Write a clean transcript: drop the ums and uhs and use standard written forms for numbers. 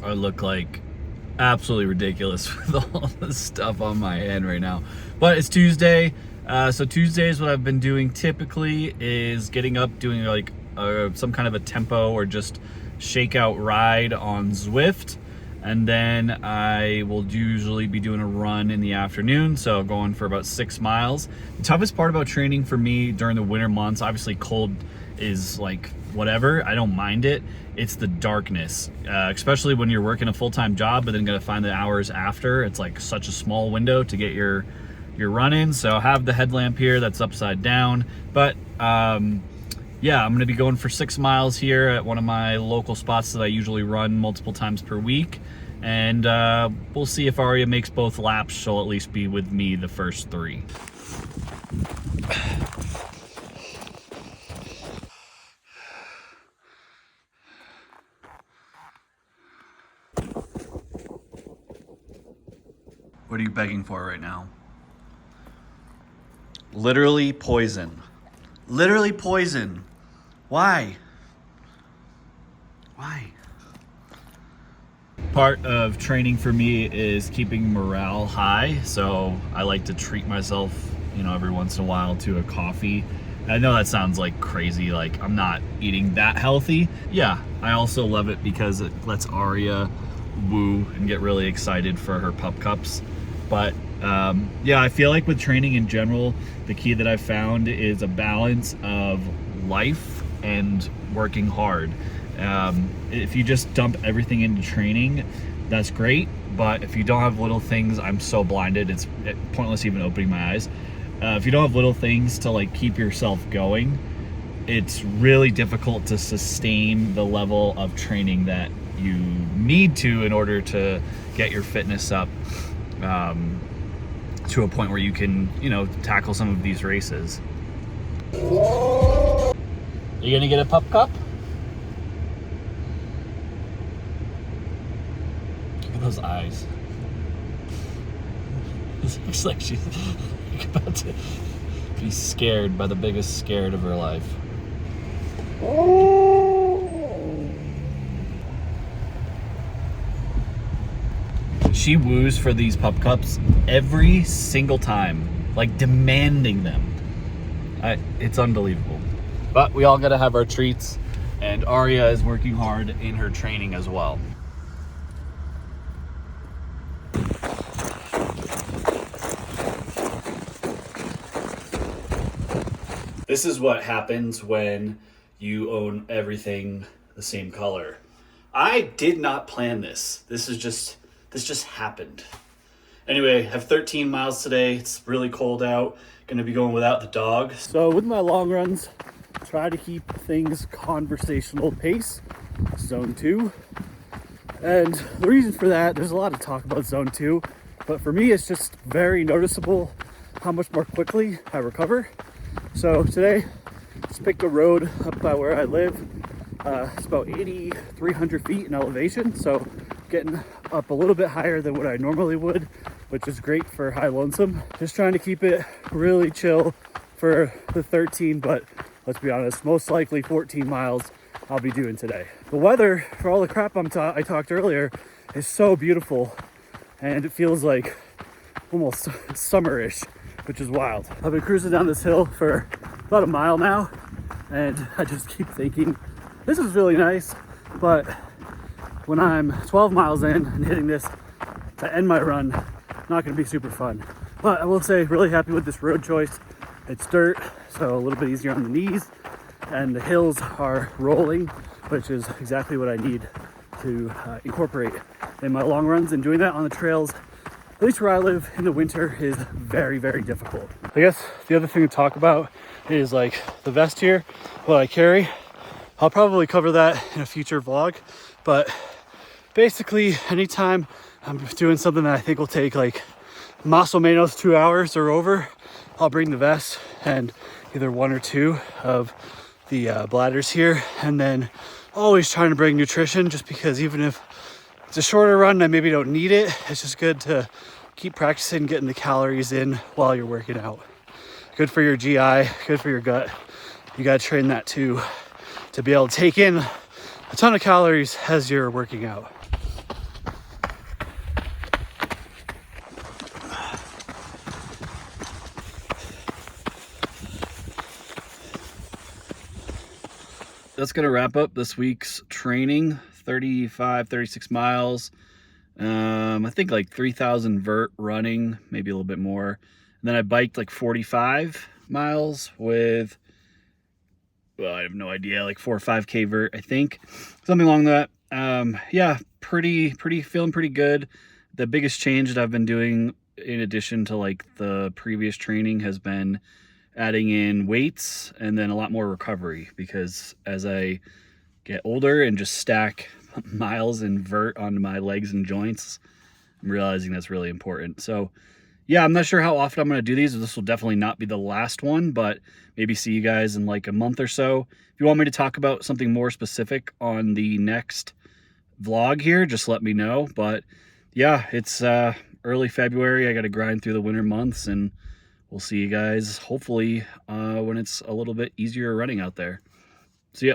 I look like absolutely ridiculous with all the stuff on my hand right now. But it's Tuesday. So Tuesdays, what I've been doing typically is getting up, doing like some kind of a tempo or just shakeout ride on Zwift. And then I will usually be doing a run in the afternoon, so going for about 6 miles. The toughest part about training for me during the winter months, obviously cold is like whatever, I don't mind it. It's the darkness, especially when you're working a full-time job, but then gonna find the hours after. It's like such a small window to get your run in. So I have the headlamp here that's upside down, but yeah, I'm gonna be going for 6 miles here at one of my local spots that I usually run multiple times per week. And we'll see if Aria makes both laps. She'll at least be with me the first 3. What are you begging for right now? Literally poison. Literally poison. Why? Why? Part of training for me is keeping morale high, so I like to treat myself, you know, every once in a while to a coffee. I know that sounds like crazy, like I'm not eating that healthy. Yeah, I also love it because it lets Aria woo and get really excited for her pup cups. But yeah, I feel like with training in general, the key that I've found is a balance of life and working hard. If you just dump everything into training, that's great. But if you don't have little things, I'm so blinded, it's pointless even opening my eyes. If you don't have little things to like keep yourself going, it's really difficult to sustain the level of training that you need to in order to get your fitness up to a point where you can, you know, tackle some of these races. You gonna get a pup cup? Look at those eyes. It looks like she's about to be scared by the biggest scared of her life. She woos for these pup cups every single time, like demanding them. It's unbelievable. But we all gotta have our treats, and Aria is working hard in her training as well. This is what happens when you own everything the same color. I did not plan this. This just happened. Anyway, I have 13 miles today. It's really cold out. Gonna be going without the dog. So with my long runs, try to keep things conversational pace, zone 2. And the reason for that, there's a lot of talk about zone 2, but for me, it's just very noticeable how much more quickly I recover. So today, just picked a road up by where I live. It's about 8,300 feet in elevation, so getting up a little bit higher than what I normally would, which is great for High Lonesome. Just trying to keep it really chill for the 13, but let's be honest, most likely 14 miles I'll be doing today. The weather, for all the crap I talked earlier, is so beautiful, and it feels like almost summerish, which is wild. I've been cruising down this hill for about a mile now, and I just keep thinking, this is really nice, but when I'm 12 miles in and hitting this to end my run, not gonna be super fun. But I will say, really happy with this road choice. It's dirt, so a little bit easier on the knees, and the hills are rolling, which is exactly what I need to incorporate in my long runs. And doing that on the trails, at least where I live in the winter, is very, very difficult. I guess the other thing to talk about is like the vest here, what I carry. I'll probably cover that in a future vlog, but basically anytime I'm doing something that I think will take like más o menos 2 hours or over, I'll bring the vest and either 1 or 2 of the bladders here, and then always trying to bring nutrition, just because even if it's a shorter run, I maybe don't need it. It's just good to keep practicing getting the calories in while you're working out. Good for your GI, good for your gut. You gotta train that too, to be able to take in a ton of calories as you're working out. that's going to wrap up this week's training. 36 miles. I think like 3,000 vert running, maybe a little bit more. And then I biked like 45 miles with, well, I have no idea, like 4 or 5K vert, I think. Something along that. Yeah, feeling pretty good. The biggest change that I've been doing in addition to like the previous training has been adding in weights and then a lot more recovery, because as I get older and just stack miles and vert onto my legs and joints, I'm realizing that's really important. So yeah, I'm not sure how often I'm going to do these. This will definitely not be the last one, but maybe see you guys in like a month or so. If you want me to talk about something more specific on the next vlog here, just let me know. But yeah, it's early February. I got to grind through the winter months, and we'll see you guys hopefully when it's a little bit easier running out there. See ya.